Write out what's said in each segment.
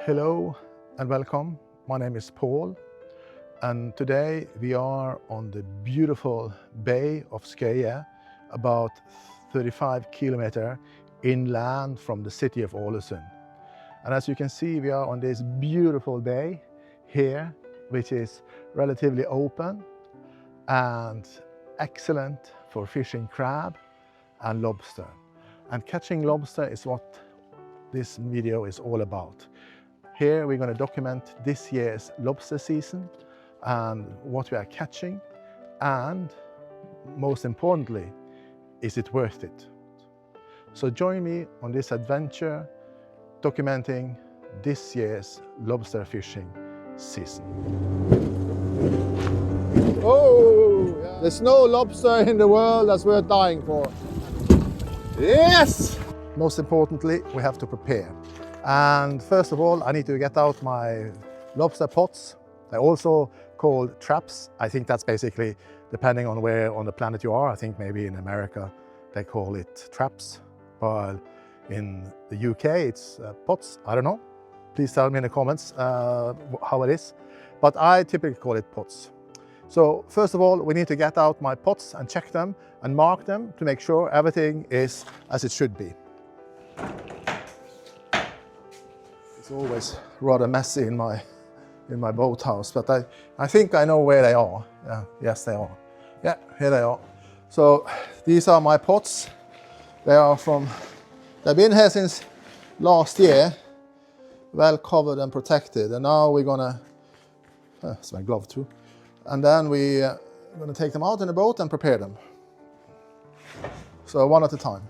Hello and welcome. My name is Paul, and today we are on the beautiful Bay of Skøye, about 35 kilometers inland from the city of Ålesund. And as you can see, we are on this beautiful bay here, which is relatively open and excellent for fishing crab and lobster. And catching lobster is what this video is all about. Here we're going to document this year's lobster season and what we are catching, and most importantly, is it worth it? So join me on this adventure documenting this year's lobster fishing season. Oh, yeah. There's no lobster in the world that's worth dying for. Yes! Most importantly, we have to prepare. And first of all, I need to get out my lobster pots. They're also called traps. I think that's basically depending on where on the planet you are. I think maybe in America they call it traps, while in the UK it's pots. I don't know. Please tell me in the comments how it is. But I typically call it pots. So first of all, we need to get out my pots and check them and mark them to make sure everything is as it should be. It's always rather messy in my boathouse, but I think I know where they are. Yeah, yes, they are. Yeah, here they are. So these are my pots. They've been here since last year, well covered and protected. And now we're gonna, it's my glove too. And then we're gonna take them out in the boat and prepare them. So one at a time.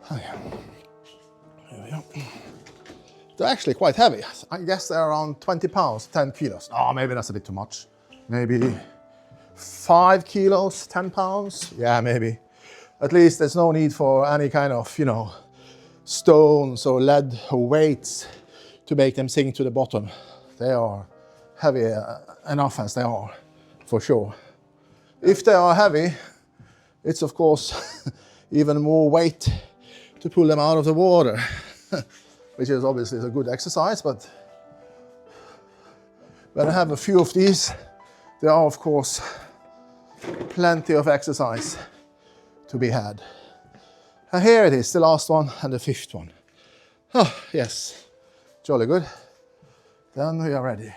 Oh, yeah. Here we go. They're actually quite heavy. I guess they're around 20 pounds, 10 kilos. Oh, maybe that's a bit too much. Maybe 5 kilos, 10 pounds. Yeah, maybe. At least there's no need for any kind of, stones or lead or weights to make them sink to the bottom. They are heavy enough as they are, for sure. If they are heavy, it's of course even more weight to pull them out of the water, which is obviously a good exercise, but when I have a few of these, there are of course plenty of exercise to be had. And here it is, the last one and the fifth one. Oh, yes, jolly good. Then we are ready.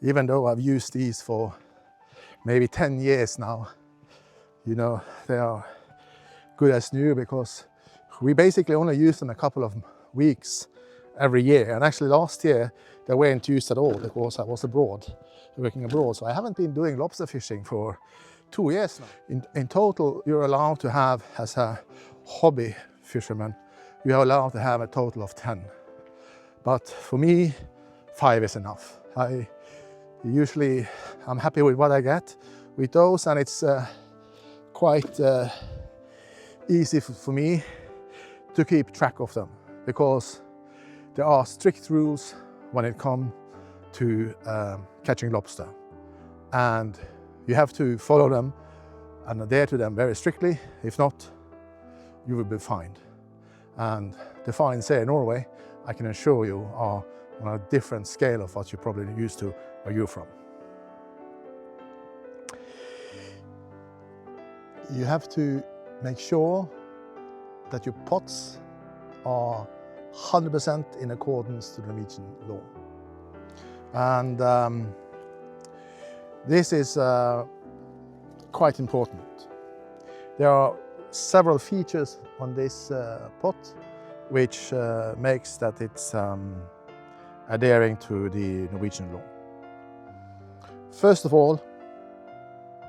Even though I've used these for maybe 10 years now, they are good as new, because we basically only use them a couple of weeks every year. And actually last year they weren't used at all because I was working abroad. So I haven't been doing lobster fishing for 2 years now. In total, you're allowed to have, as a hobby fisherman, you're allowed to have a total of 10. But for me, 5 is enough. I'm happy with what I get with those, and it's quite easy for me to keep track of them, because there are strict rules when it comes to catching lobster, and you have to follow them and adhere to them very strictly. If not, you will be fined. And the fines here in Norway, I can assure you, are on a different scale of what you're probably used to where you're from. You have to make sure that your pots are 100% in accordance to the Norwegian law. And this is quite important. There are several features on this pot which makes that it's adhering to the Norwegian law. First of all,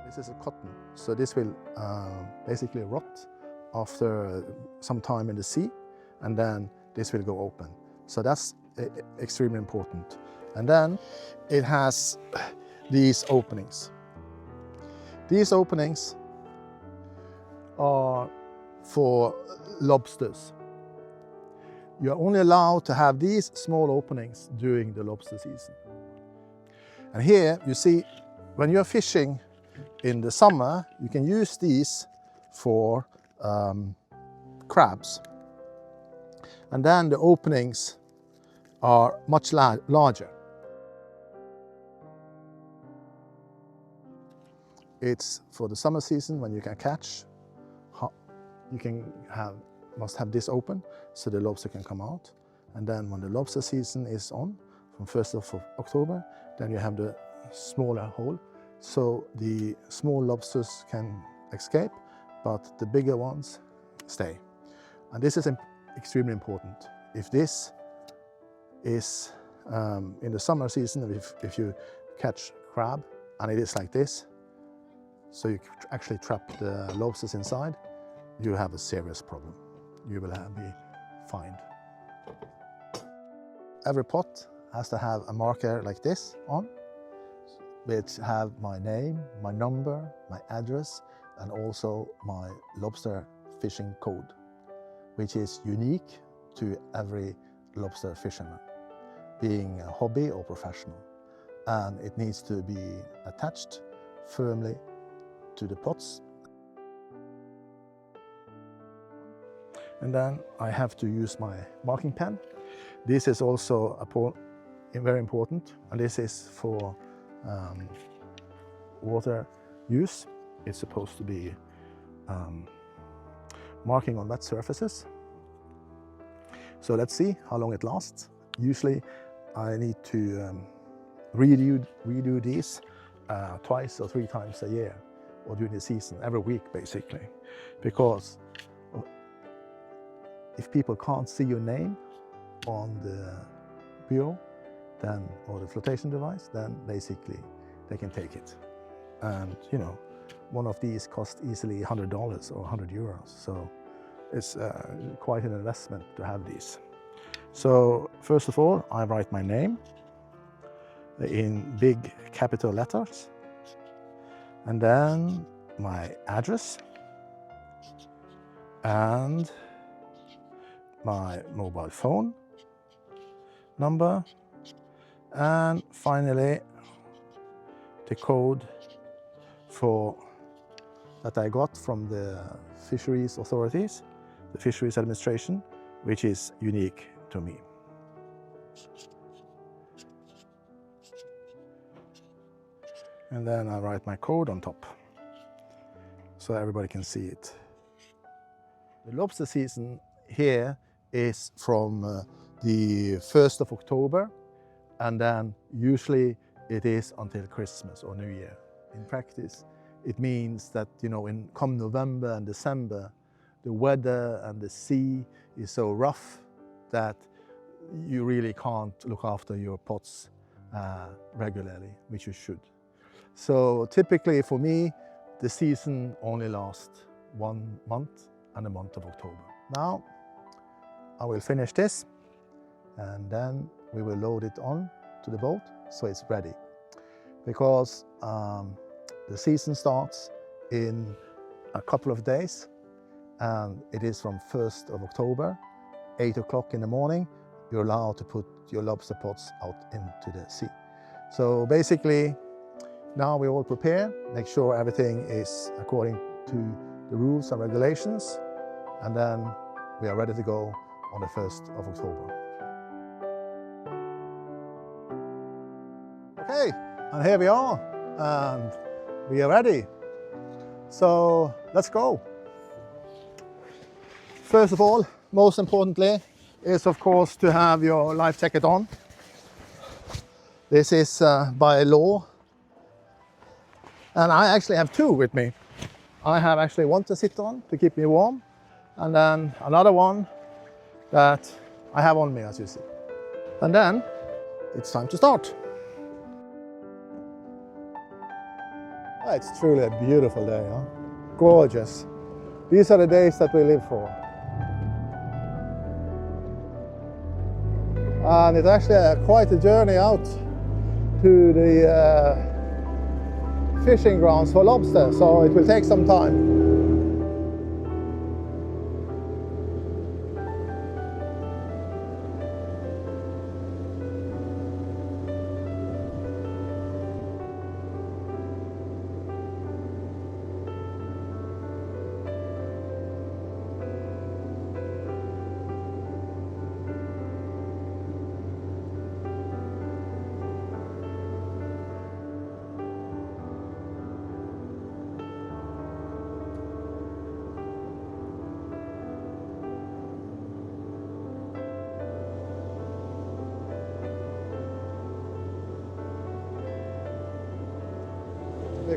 this is a cotton, so this will basically rot after some time in the sea, and then this will go open. So that's extremely important. And then it has these openings. These openings are for lobsters. You are only allowed to have these small openings during the lobster season. And here you see, when you're fishing in the summer, you can use these for crabs. And then the openings are much larger. It's for the summer season when you can catch. You must have this open so the lobster can come out. And then when the lobster season is on, from 1st of October, then you have the smaller hole. So the small lobsters can escape, but the bigger ones stay. And this is extremely important. If this is in the summer season, if you catch crab and it is like this, so you actually trap the lobsters inside, you have a serious problem. You will be fined. Every pot has to have a marker like this on, which have my name, my number, my address, and also my lobster fishing code, which is unique to every lobster fisherman, being a hobby or professional. And it needs to be attached firmly to the pots. And then I have to use my marking pen. This is also very important, and this is for water use. It's supposed to be marking on wet surfaces. So let's see how long it lasts. Usually I need to redo these twice or 3 times a year, or during the season, every week basically, because if people can't see your name on the bureau, then, or the flotation device, then basically they can take it. And you know, one of these costs easily $100 or 100 euros. So it's quite an investment to have these. So first of all, I write my name in big capital letters, and then my address and my mobile phone number, and finally the code that I got from the fisheries authorities, the fisheries administration, which is unique to me. And then I write my code on top so everybody can see it. The lobster season here is from the 1st of October, and then usually it is until Christmas or New Year. In practice, it means that, you know, come November and December, the weather and the sea is so rough that you really can't look after your pots regularly, which you should. So typically for me, the season only lasts 1 month, and the month of October. Now, I will finish this, and then we will load it on to the boat so it's ready. Because the season starts in a couple of days, and it is from 1st of October, 8 o'clock in the morning, you're allowed to put your lobster pots out into the sea. So basically, now we all prepare, make sure everything is according to the rules and regulations, and then we are ready to go on the 1st of October. Okay, and here we are, and we are ready. So let's go. First of all, most importantly, is of course to have your life jacket on. This is by law, and I actually have 2 with me. I have actually one to sit on to keep me warm, and then another one that I have on me, as you see. And then it's time to start. Oh, it's truly a beautiful day, huh? Gorgeous. These are the days that we live for. And it's actually quite a journey out to the fishing grounds for lobster, so it will take some time.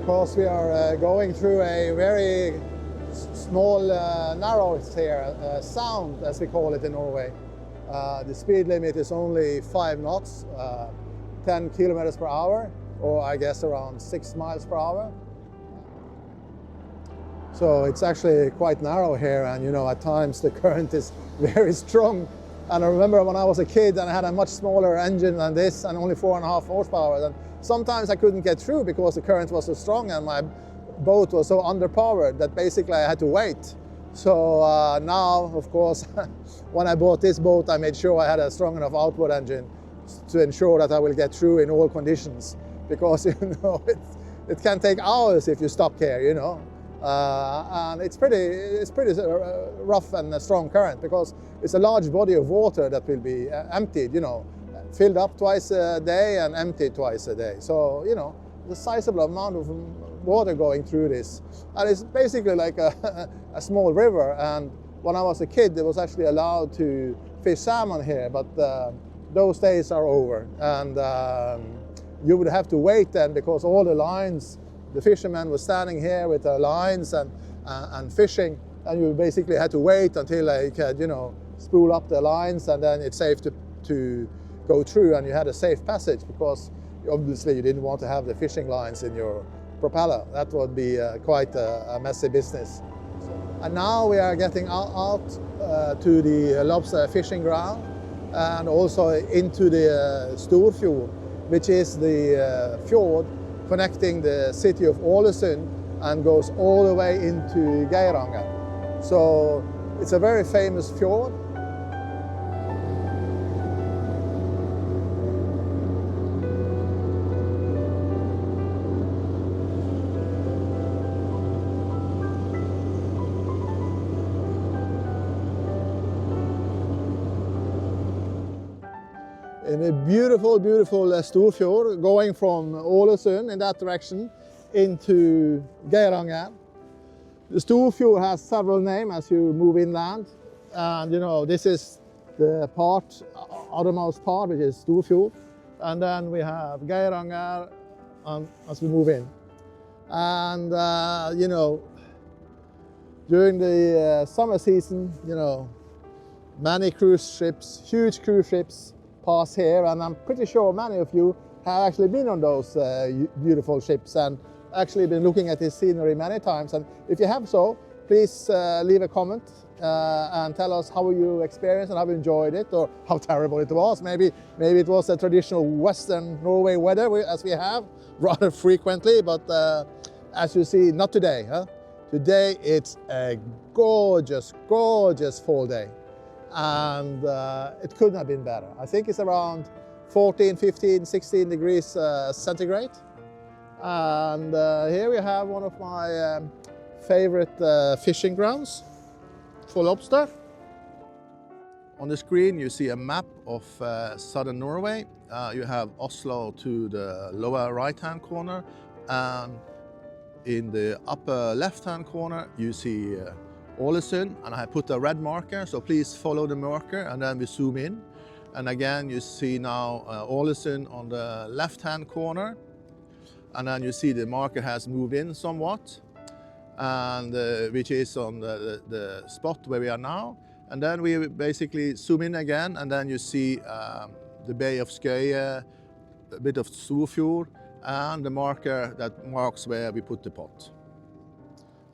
because we are going through a very small, narrow here, sound, as we call it in Norway. The speed limit is only 5 knots, 10 kilometers per hour, or I guess around 6 miles per hour. So it's actually quite narrow here, and you know, at times the current is very strong. And I remember when I was a kid and I had a much smaller engine than this and only 4.5 horsepower, and sometimes I couldn't get through because the current was so strong and my boat was so underpowered that basically I had to wait. So now, of course, when I bought this boat, I made sure I had a strong enough outboard engine to ensure that I will get through in all conditions, because you know it can take hours if you stop here, you know. And it's pretty rough and a strong current, because it's a large body of water that will be emptied, you know, filled up twice a day and emptied twice a day. So, you know, the sizable amount of water going through this. And it's basically like a small river. And when I was a kid, it was actually allowed to fish salmon here, but those days are over. And you would have to wait then, because all the lines, the fishermen were standing here with their lines and fishing, and you basically had to wait until they could, you know, spool up their lines, and then it's safe to go through, and you had a safe passage, because obviously you didn't want to have the fishing lines in your propeller. That would be quite a messy business. And now we are getting out to the lobster fishing ground, and also into the Storfjord, which is the fjord connecting the city of Ålesund and goes all the way into Geiranger. So it's a very famous fjord. In a beautiful, beautiful Storfjord, going from Ålesund in that direction into Geiranger. The Storfjord has several names as you move inland, and you know, this is the part, outermost part, which is Storfjord, and then we have Geiranger as we move in. And you know, during the summer season, you know, many cruise ships, huge cruise ships, pass here, and I'm pretty sure many of you have actually been on those beautiful ships and actually been looking at this scenery many times. And if you have so, please leave a comment and tell us how you experienced and how you enjoyed it, or how terrible it was. Maybe it was a traditional Western Norway weather, as we have rather frequently, but as you see, not today. Huh? Today it's a gorgeous, gorgeous fall day. And it couldn't have been better. I think it's around 14, 15, 16 degrees centigrade. And here we have one of my favorite fishing grounds for lobster. On the screen you see a map of southern Norway. You have Oslo to the lower right-hand corner, and in the upper left-hand corner you see Ålesund, and I put a red marker, so please follow the marker, and then we zoom in. And again, you see now Ålesund on the left-hand corner, and then you see the marker has moved in somewhat, and which is on the spot where we are now. And then we basically zoom in again, and then you see the Bay of Skøye, a bit of Storfjord, and the marker that marks where we put the pot.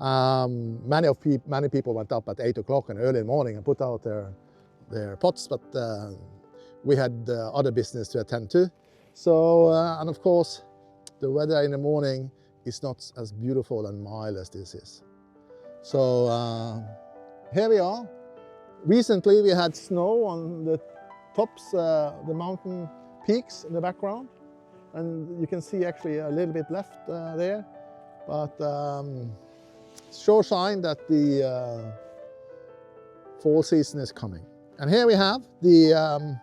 Many people went up at 8 o'clock and early in the morning and put out their pots, but we had other business to attend to. So, and of course, the weather in the morning is not as beautiful and mild as this is. So here we are. Recently we had snow on the tops, the mountain peaks in the background, and you can see actually a little bit left there, but sure sign that the fall season is coming. And here we have the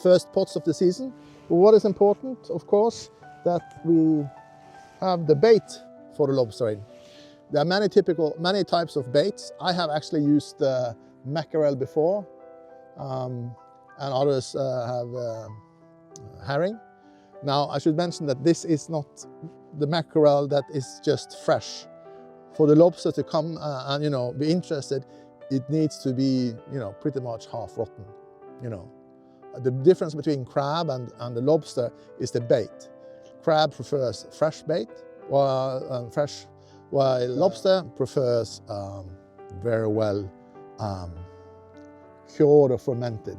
first pots of the season. But what is important, of course, that we have the bait for the lobster in. There are many types of baits. I have actually used mackerel before, and others have herring. Now, I should mention that this is not the mackerel that is just fresh. For the lobster to come and, you know, be interested, it needs to be, you know, pretty much half rotten, you know. The difference between crab and the lobster is the bait. Crab prefers fresh bait, while lobster prefers very well cured or fermented.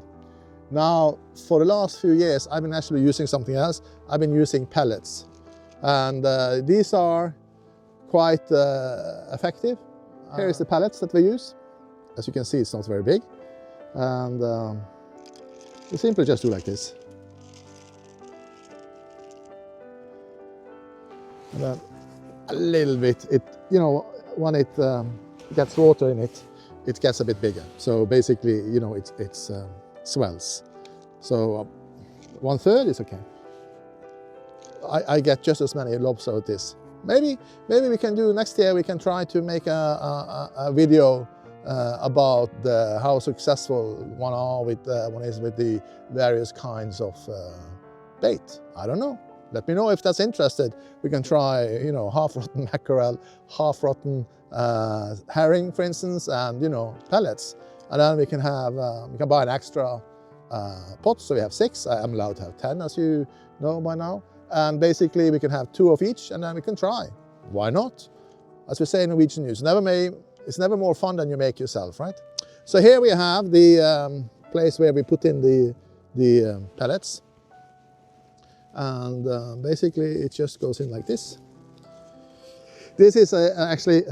Now, for the last few years, I've been actually using something else. I've been using pellets. And these are quite effective. Here is the pellets that we use. As you can see, it's not very big. And you simply just do like this. And then a little bit, you know, when it gets water in it, it gets a bit bigger. So basically, you know, it swells. So 1/3 is okay. I get just as many lobster with this. Maybe we can do next year. We can try to make a video about how successful one is with the various kinds of bait. I don't know. Let me know if that's interested. We can try, you know, half-rotten mackerel, half-rotten herring, for instance, and, you know, pellets. And then we can have, we can buy an extra pot, so we have 6. I am allowed to have 10, as you know by now. And basically we can have 2 of each, and then we can try. Why not? As we say in Norwegian news, it's never more fun than you make yourself, right? So here we have the place where we put in the pellets. And basically it just goes in like this. This is actually,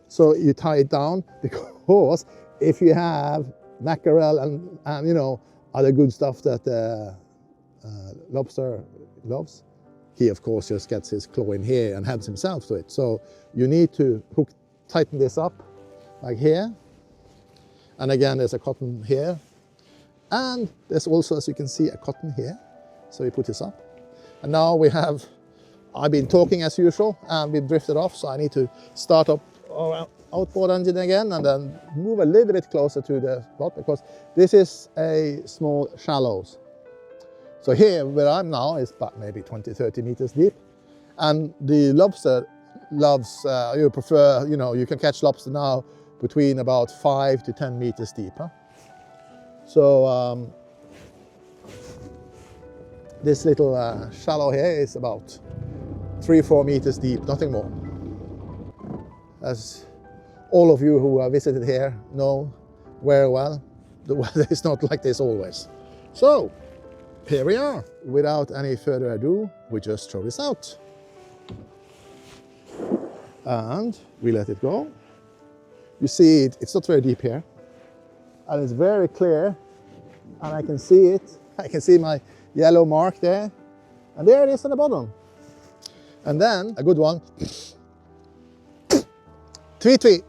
so you tie it down, because if you have mackerel and you know, other good stuff that lobster loves, he of course just gets his claw in here and adds himself to it. So you need to tighten this up like here. And again, there's a cotton here. And there's also, as you can see, a cotton here. So we put this up. And now we have, I've been talking as usual and we drifted off, so I need to start up our outboard engine again and then move a little bit closer to the spot, because this is a small shallows. So here where I'm now is about maybe 20-30 meters deep, and the lobster loves, you prefer, you know, you can catch lobster now between about 5 to 10 meters deep. Huh? So this little shallow here is about 3-4 meters deep, nothing more. As all of you who have visited here know very well, the weather is not like this always. So here we are. Without any further ado, we just throw this out. And we let it go. You see it's not very deep here. And it's very clear. And I can see it. I can see my yellow mark there. And there it is at the bottom. And then, a good one. Tweet, tweet.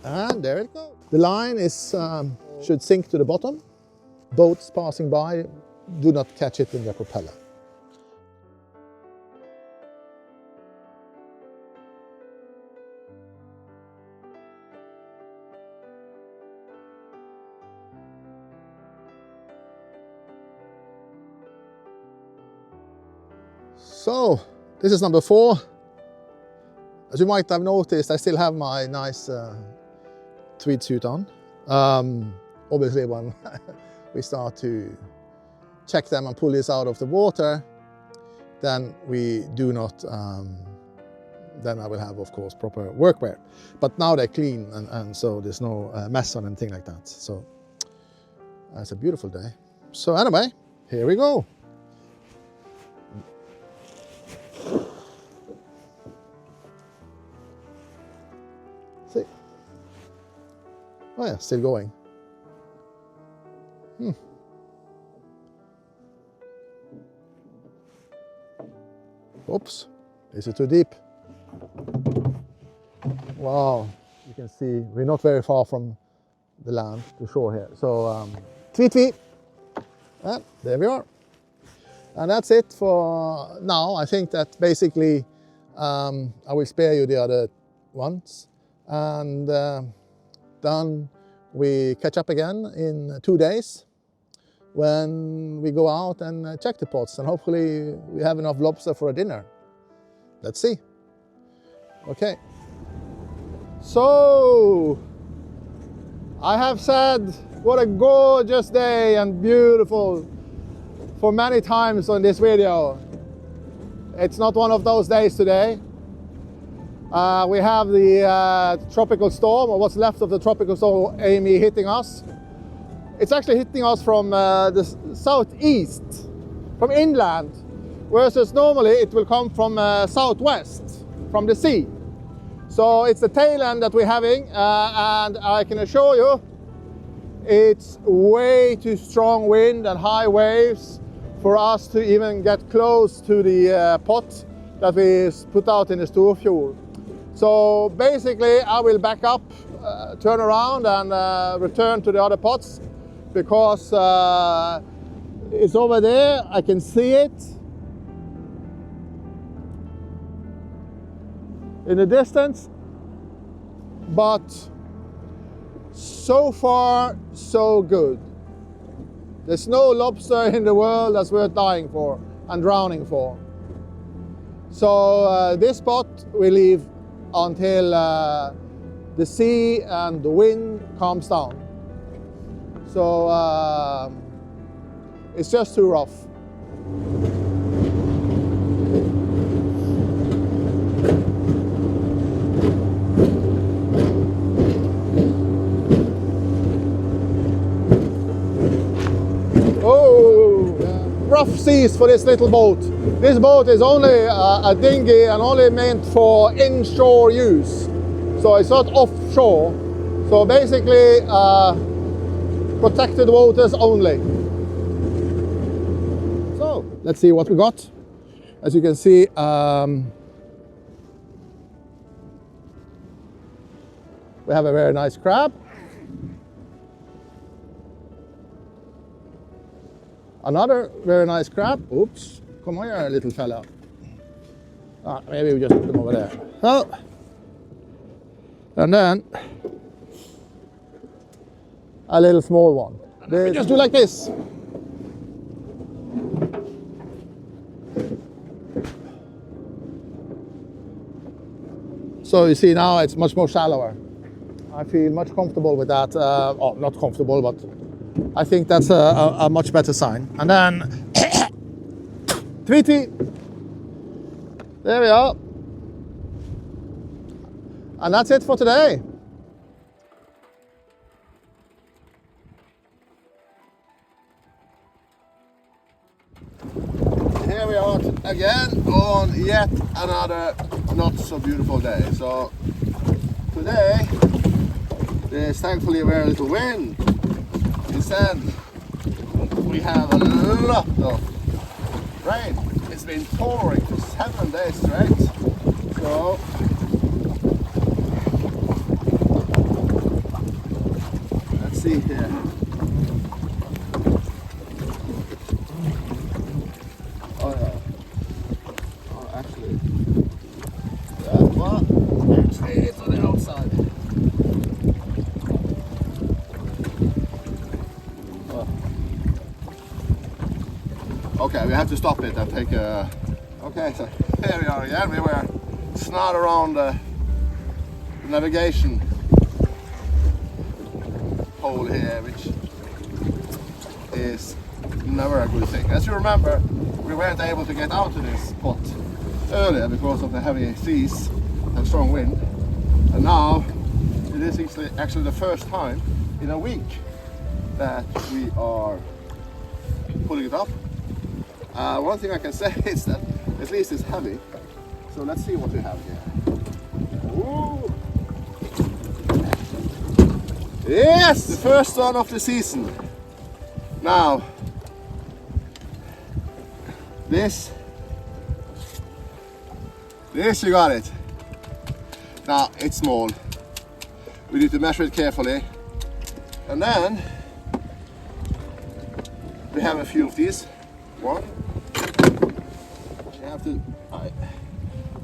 And there it goes. The line is should sink to the bottom. Boats passing by do not catch it in their propeller. So, this is number 4. As you might have noticed, I still have my nice tweed suit on. Obviously, when we start to check them and pull this out of the water, then we do not, then I will have, of course, proper workwear. But now they're clean, and so there's no mess on anything like that. So, it's a beautiful day. So anyway, here we go. See? Oh yeah, still going. Oops, this is too deep. Wow, you can see we're not very far from the land, the shore here. So, tweet, tweet. And there we are. And that's it for now. I think that basically I will spare you the other ones. And then we catch up again in 2 days when we go out and check the pots, and hopefully we have enough lobster for a dinner. Let's see. Okay. So, I have said what a gorgeous day and beautiful for many times on this video. It's not one of those days today. We have the tropical storm, or what's left of the tropical storm, Amy, hitting us. It's actually hitting us from the southeast, from inland, whereas normally it will come from southwest, from the sea. So it's the tail end that we're having, and I can assure you it's way too strong wind and high waves for us to even get close to the pot that we put out in the Storfjord. So basically I will back up, turn around and return to the other pots, because it's over there, I can see it in the distance, but so far so good. There's no lobster in the world that's worth dying for and drowning for. So this spot we leave until the sea and the wind calms down. So it's just too rough. Rough seas for this little boat. This boat is only a dinghy and only meant for inshore use. So it's not offshore. So basically protected waters only. So let's see what we got. As you can see, we have a very nice crab. Another very nice crab. Oops, come here, little fella. Maybe we just put them over there. Oh, and then a little small one. We just do like this. So you see now it's much more shallower. I feel much comfortable with that. Oh, not comfortable, but I think that's a much better sign. And then, Tweety. There we are. And that's it for today. Here we are again on yet another not so beautiful day. So today there's thankfully very little wind. Instead, we have a lot of rain. It's been pouring for 7 days straight. So let's see here. Oh yeah. Oh, actually, that one actually is on the outside. Okay, we have to stop it and take a... Okay, so here we are again. We were snarled around the navigation hole here, which is never a good thing. As you remember, we weren't able to get out of this spot earlier because of the heavy seas and strong wind. And now it is actually the first time in a week that we are pulling it up. One thing I can say is that at least it's heavy. So let's see what we have here. Ooh. Yes, the first one of the season. Now, this you got it. Now it's small. We need to measure it carefully, and then we have a few of these. One.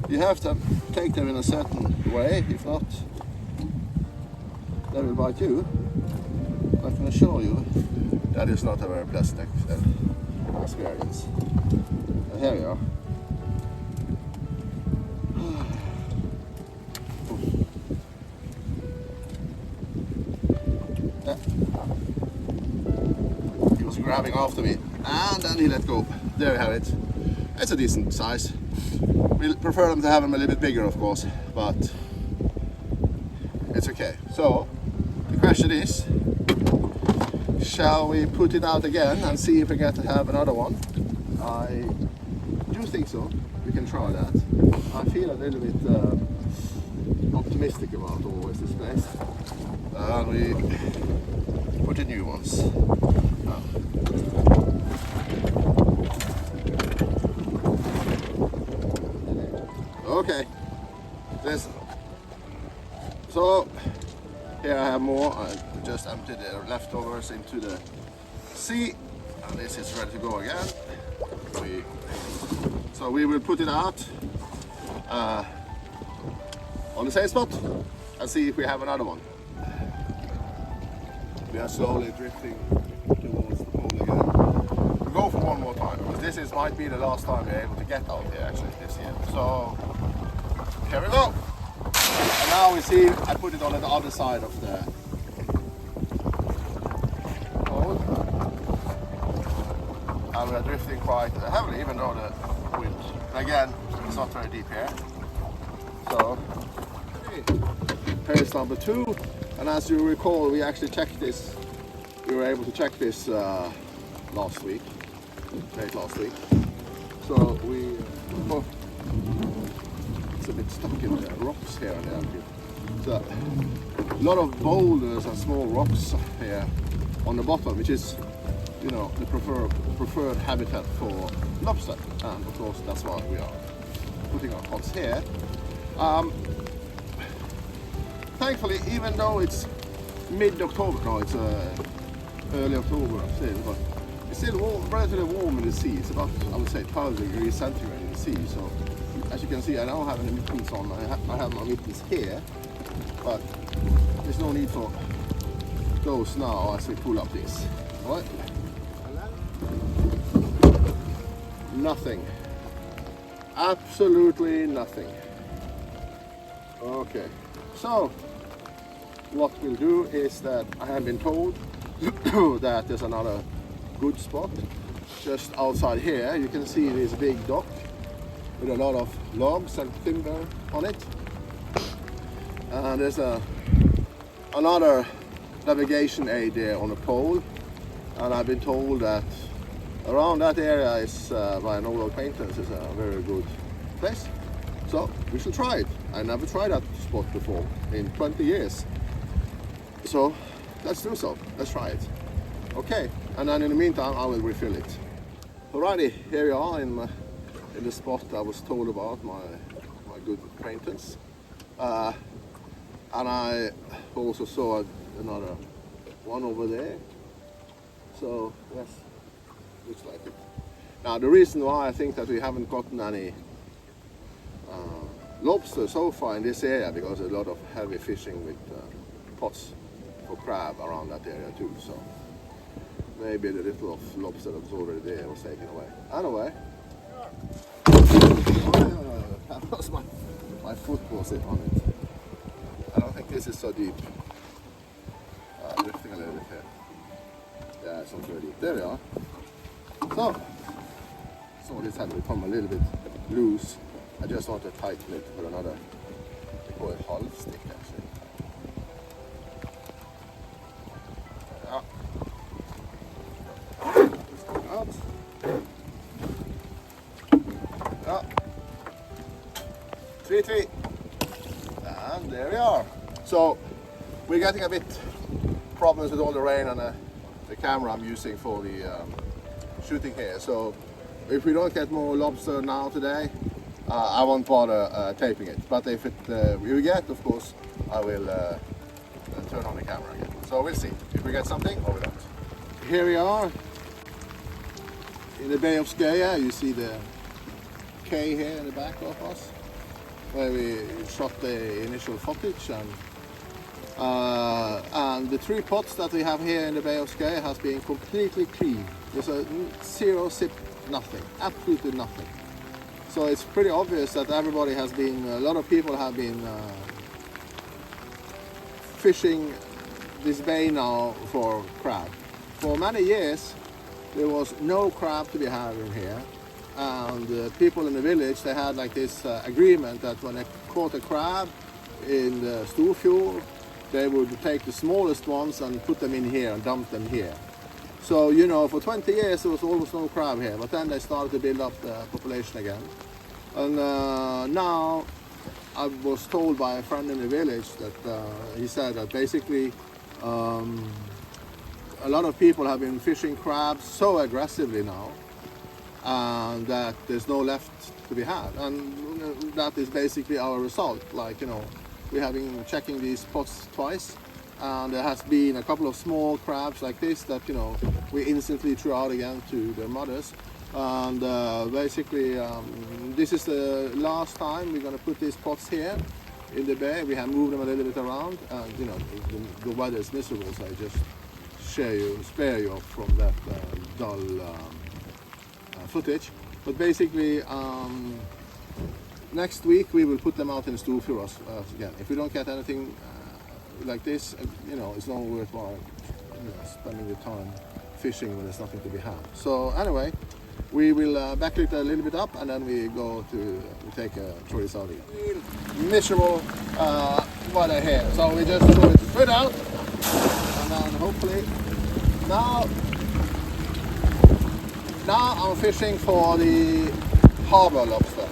You have to take them in a certain way, if not, they will bite you. I can assure you that is not a very pleasant experience. And here we are. Yeah. He was grabbing after me and then he let go. There you have it. It's a decent size. We prefer them to have them a little bit bigger, of course, but it's okay. So the question is, shall we put it out again and see if we get to have another one? I do think so. We can try that. I feel a little bit optimistic about always this place. And we put in new ones. Okay, listen. So here I have more. I just emptied the leftovers into the sea, and this is ready to go again. So we will put it out on the same spot and see if we have another one. We are slowly drifting towards the pole again. We'll go for one more time because this might be the last time we're able to get out here actually this year. So here we go. And now we see I put it on the other side of the pole. And we are drifting quite heavily even though the wind, again, it's not very deep here. So here is number 2. And as you recall, we actually checked this. We were able to check this last week, late last week. So we, it's a bit stuck in the rocks here and there. So a lot of boulders and small rocks here on the bottom, which is, you know, the preferred habitat for lobster. And of course, that's why we are putting our pots here. Thankfully, even though it's mid-October, no, it's early October still, but it's still relatively warm in the sea. It's about, I would say, 12 degrees centigrade in the sea. So, as you can see, I don't have any mittens on. I have my mittens here, but there's no need for those now as we pull up these. All right? Nothing. Absolutely nothing. Okay. So, what we'll do is that I have been told that there's another good spot just outside here. You can see this big dock with a lot of logs and timber on it. And there's another navigation aid there on the pole. And I've been told that around that area is, by an old acquaintance, is a very good place. So we shall try it. I never tried that spot before in 20 years. So let's do so. Let's try it. Okay, and then in the meantime I will refill it. Alrighty, here we are in the spot I was told about, my good acquaintance. And I also saw another one over there. So yes, looks like it. Now the reason why I think that we haven't gotten any lobster so far in this area, because there's a lot of heavy fishing with pots for crab around that area too. So maybe the little of lobster that was already there was taken away. Anyway, that was my foot was it on it. I don't think this is so deep. Drifting a little bit here. Yeah, it's not very deep. There we are. So this had become a little bit loose. I just want to tighten it with another, they call it half stick actually. Yeah. Just come out. Yeah. 3. And there we are. So we're getting a bit problems with all the rain and the camera I'm using for the shooting here. So if we don't get more lobster now today, I won't bother taping it. But if we get, of course, I will turn on the camera again. So we'll see if we get something or we don't. Here we are in the Bay of Skøye. You see the quay here in the back of us, where we shot the initial footage. And the 3 pots that we have here in the Bay of Skøye has been completely clean. There's a zero sip, nothing, absolutely nothing. So it's pretty obvious that a lot of people have been fishing this bay now for crab. For many years there was no crab to be had in here, and people in the village, they had like this agreement that when they caught a crab in the Storfjord, they would take the smallest ones and put them in here and dump them here. So, you know, for 20 years there was almost no crab here, but then they started to build up the population again. And now I was told by a friend in the village that he said that basically a lot of people have been fishing crabs so aggressively now that there's no left to be had. And that is basically our result. Like, you know, we have been checking these pots twice, and there has been a couple of small crabs like this that, you know, we instantly threw out again to the mothers. And basically this is the last time we're going to put these pots here in the bay. We have moved them a little bit around, and you know, the weather is miserable, so I just spare you from that dull footage. But basically next week we will put them out in the Storfjord again. If we don't get anything like this, you know, it's not worthwhile, you know, spending the time fishing when there's nothing to be had. So anyway, we will backlift a little bit up, and then we take a throw this out again. Miserable weather here, so we just throw it straight out, and then hopefully now I'm fishing for the harbor lobster.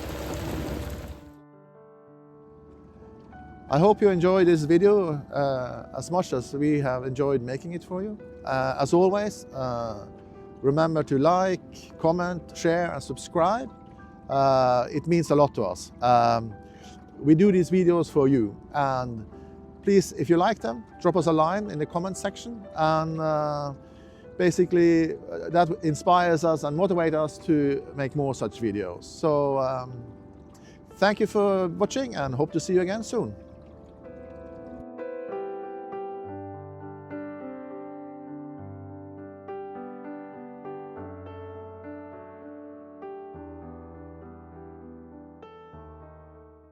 I hope you enjoyed this video as much as we have enjoyed making it for you. As always, remember to like, comment, share and subscribe. It means a lot to us. We do these videos for you, and please, if you like them, drop us a line in the comment section, and basically that inspires us and motivates us to make more such videos. So thank you for watching, and hope to see you again soon.